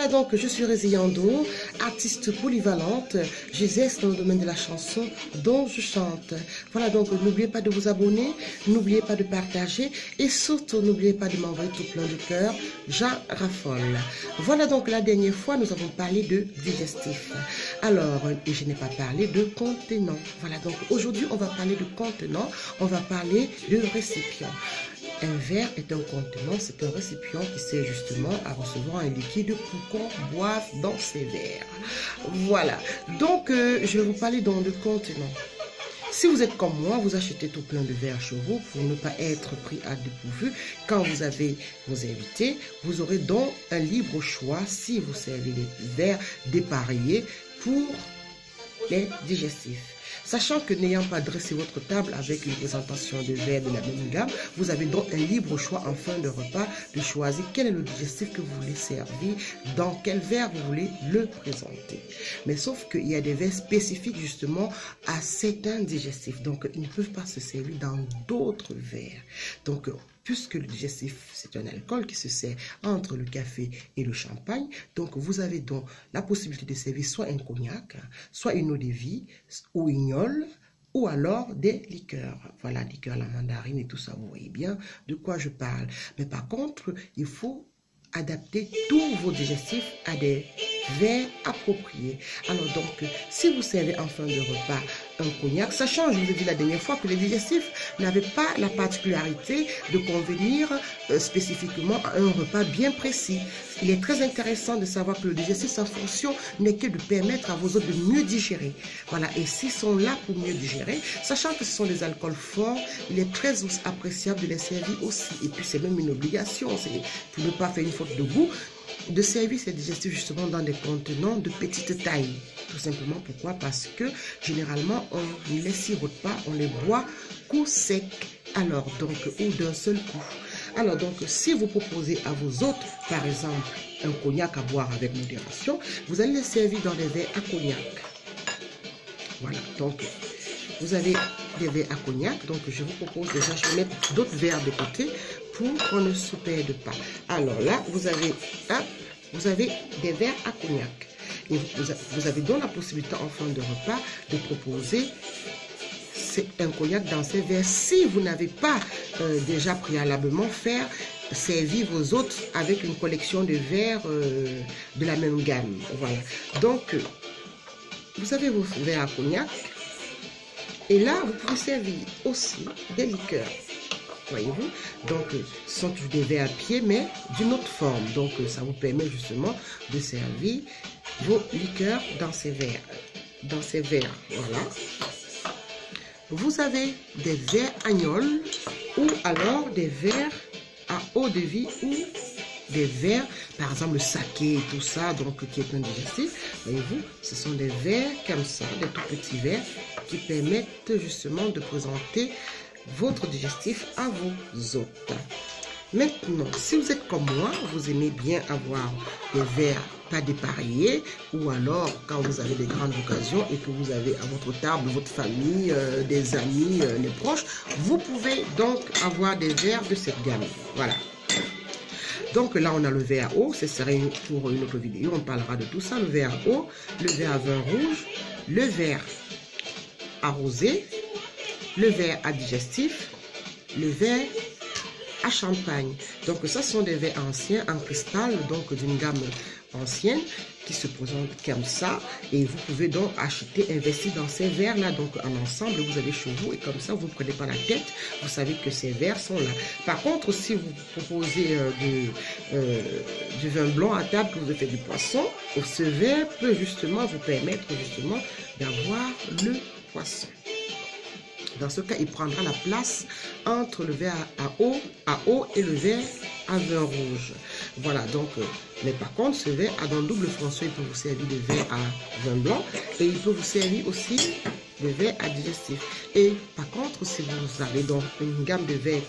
Voilà donc, je suis Réziyando, artiste polyvalente. J'exerce dans le domaine de la chanson dont je chante. Voilà donc, n'oubliez pas de vous abonner, n'oubliez pas de partager et surtout n'oubliez pas de m'envoyer tout plein de cœur. J'en raffole. Voilà donc, la dernière fois, nous avons parlé de digestif. Alors, je n'ai pas parlé de contenant. Voilà donc, aujourd'hui, on va parler de contenant, on va parler de récipient. Un verre est un contenant, c'est un récipient qui sert justement à recevoir un liquide pour qu'on boive dans ces verres. Voilà, donc je vais vous parler dans le contenant. Si vous êtes comme moi, vous achetez tout plein de verres chez vous pour ne pas être pris à dépourvu. Quand vous avez vos invités, vous aurez donc un libre choix si vous servez les verres dépareillés pour les digestifs. Sachant que n'ayant pas dressé votre table avec une présentation de verres de la même gamme, vous avez donc un libre choix en fin de repas de choisir quel est le digestif que vous voulez servir, dans quel verre vous voulez le présenter. Mais sauf qu'il y a des verres spécifiques justement à certains digestifs. Donc, ils ne peuvent pas se servir dans d'autres verres. Donc, puisque le digestif, c'est un alcool qui se sert entre le café et le champagne, donc vous avez donc la possibilité de servir soit un cognac, soit une eau de vie, ou une gnôle, ou alors des liqueurs. Voilà, liqueurs, la mandarine et tout ça, vous voyez bien de quoi je parle. Mais par contre, il faut adapter tous vos digestifs à des verres appropriés. Alors donc, si vous servez en fin de repas un cognac, sachant, je vous ai dit la dernière fois, que les digestifs n'avaient pas la particularité de convenir spécifiquement à un repas bien précis. Il est très intéressant de savoir que le digestif, sa fonction n'est que de permettre à vos hôtes de mieux digérer. Voilà, et s'ils sont là pour mieux digérer, sachant que ce sont des alcools forts, il est très appréciable de les servir aussi. Et puis c'est même une obligation, c'est pour ne pas faire une faute de goût, de servir ces digestifs justement dans des contenants de petite taille. Tout simplement, pourquoi? Parce que généralement, on ne les sirote pas, on les boit coup sec, alors donc, ou d'un seul coup. Alors donc, si vous proposez à vos hôtes, par exemple, un cognac à boire avec modération, vous allez les servir dans des verres à cognac. Voilà, donc, vous avez des verres à cognac, donc je vous propose déjà, je vais mettre d'autres verres de côté pour qu'on ne se perde pas. Alors là, vous avez des verres à cognac. Et vous avez donc la possibilité en fin de repas de proposer un cognac dans ces verres. Si vous n'avez pas déjà préalablement faire servir vos hôtes avec une collection de verres de la même gamme. Voilà. Donc, vous avez vos verres à cognac. Et là, vous pouvez servir aussi des liqueurs. Voyez-vous, donc ce sont toujours des verres à pied, mais d'une autre forme. Donc ça vous permet justement de servir vos liqueurs dans ces verres. Voilà. Vous avez des verres à gnôle ou alors des verres à eau de vie ou des verres, par exemple le saké et tout ça, donc qui est un digestif. Voyez-vous, ce sont des verres comme ça, des tout petits verres qui permettent justement de présenter votre digestif à vos hôtes. Maintenant, si vous êtes comme moi, vous aimez bien avoir des verres pas dépareillés, ou alors quand vous avez des grandes occasions et que vous avez à votre table votre famille, des amis, les proches, vous pouvez donc avoir des verres de cette gamme. Voilà. Donc là, on a le verre à eau, ce serait pour une autre vidéo, on parlera de tout ça, le verre à eau, le verre à vin rouge, le verre à rosé, le verre à digestif, le verre à champagne. Donc ça sont des verres anciens en cristal, donc d'une gamme ancienne qui se présente comme ça, et vous pouvez donc acheter, investir dans ces verres là, donc en ensemble vous avez chez vous, et comme ça vous ne prenez pas la tête, vous savez que ces verres sont là. Par contre, si vous proposez du vin blanc à table, que vous avez fait du poisson, ce verre peut justement vous permettre justement d'avoir le poisson. Dans ce cas, il prendra la place entre le verre à eau et le verre à vin rouge. Voilà, donc, mais par contre, ce verre a dans le double fonction, il peut vous servir de verre à vin blanc et il peut vous servir aussi de verre à digestif. Et par contre, si vous avez donc une gamme de verres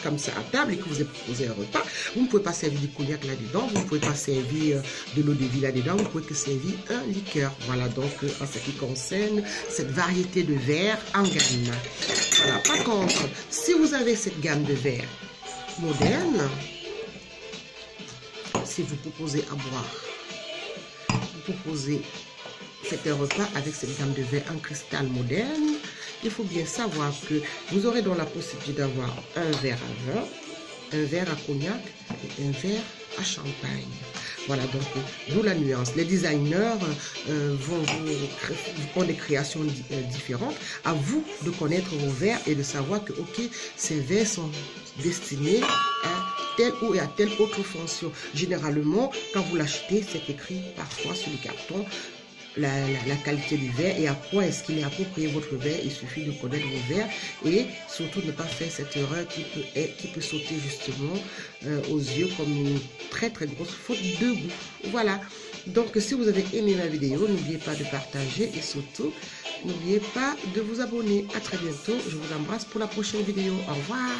comme ça à table et que vous avez proposé un repas, vous ne pouvez pas servir du cognac là-dedans, vous ne pouvez pas servir de l'eau de vie là-dedans, vous pouvez que servir un liqueur. Voilà donc en ce qui concerne cette variété de verres en gamme. Voilà, par contre, si vous avez cette gamme de verres moderne, si vous proposez à boire proposer c'est un repas avec cette gamme de verres en cristal moderne. Il faut bien savoir que vous aurez donc la possibilité d'avoir un verre à vin, un verre à cognac et un verre à champagne. Voilà, donc d'où la nuance. Les designers ont des créations différentes. À vous de connaître vos verres et de savoir que, ok, ces verres sont destinés à telle ou à telle autre fonction. Généralement, quand vous l'achetez, c'est écrit parfois sur le carton la qualité du verre et à quoi est-ce qu'il est approprié votre verre. Il suffit de connaître vos verres et surtout ne pas faire cette erreur qui peut sauter justement aux yeux comme une très grosse faute de goût. Voilà, donc si vous avez aimé ma vidéo, n'oubliez pas de partager et surtout n'oubliez pas de vous abonner. À très bientôt, je vous embrasse pour la prochaine vidéo. Au revoir.